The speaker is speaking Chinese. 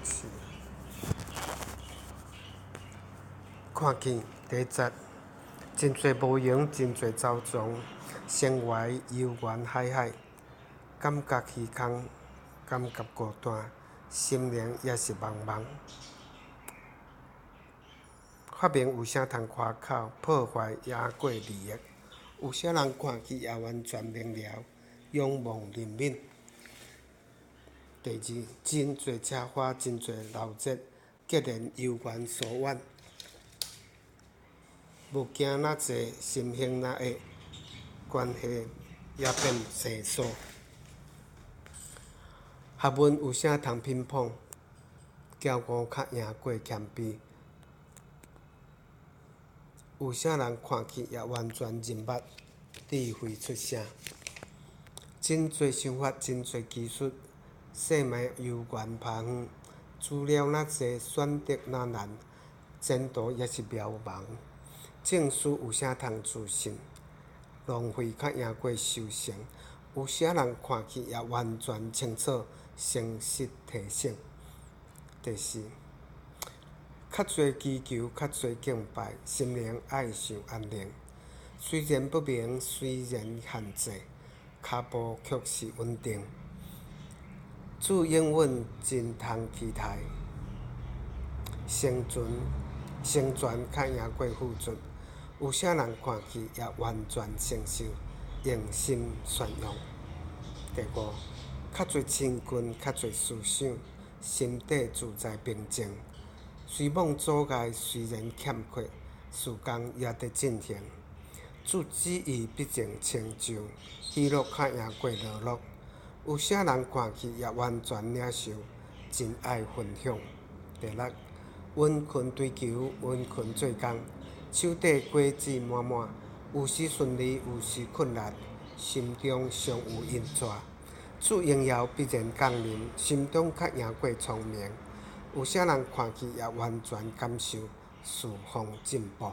是。看见第一节，真侪无闲，真侪走踪，生活悠远海海，感觉虚空，感觉孤单，心灵也是茫茫。发明有啥通开口，破坏也过利益。有啥人看起也完全明了，仰望人民。第二，真侪车花，真侪闹热，结连幽怨疏远。物件若济，心胸若矮，关系也变生疏。学问有啥通乒乓，骄傲较赢过谦卑。有啥人看起也完全认捌，智慧出声。真侪想法，真侪技术，细密悠远拍远。资料若济，选择若难，前途也是渺茫。证书有啥通自信？浪费较赢过修行。有啥人看起也完全清楚，诚实提醒。第四，较侪祈求，较侪敬拜，心灵爱上安宁。虽然不明，虽然限制，脚步却是稳定。主应允真通期待，生存较赢过付出。有啥人看起也完全承受，用心宣扬。第五，较侪亲近，较侪思想，心底自在平静。虽梦阻碍，虽然欠缺，事工也在进行。主旨意必然成就，喜乐较赢过劳碌。有啥人看起也完全领受，真爱分享。第六，温困追求，温困做工，手底果子满满，有时顺利，有时困难，心中常有因纸。主荣耀必然降临，心中较赢过聪明。有啥人看起也完全感受，四方进步。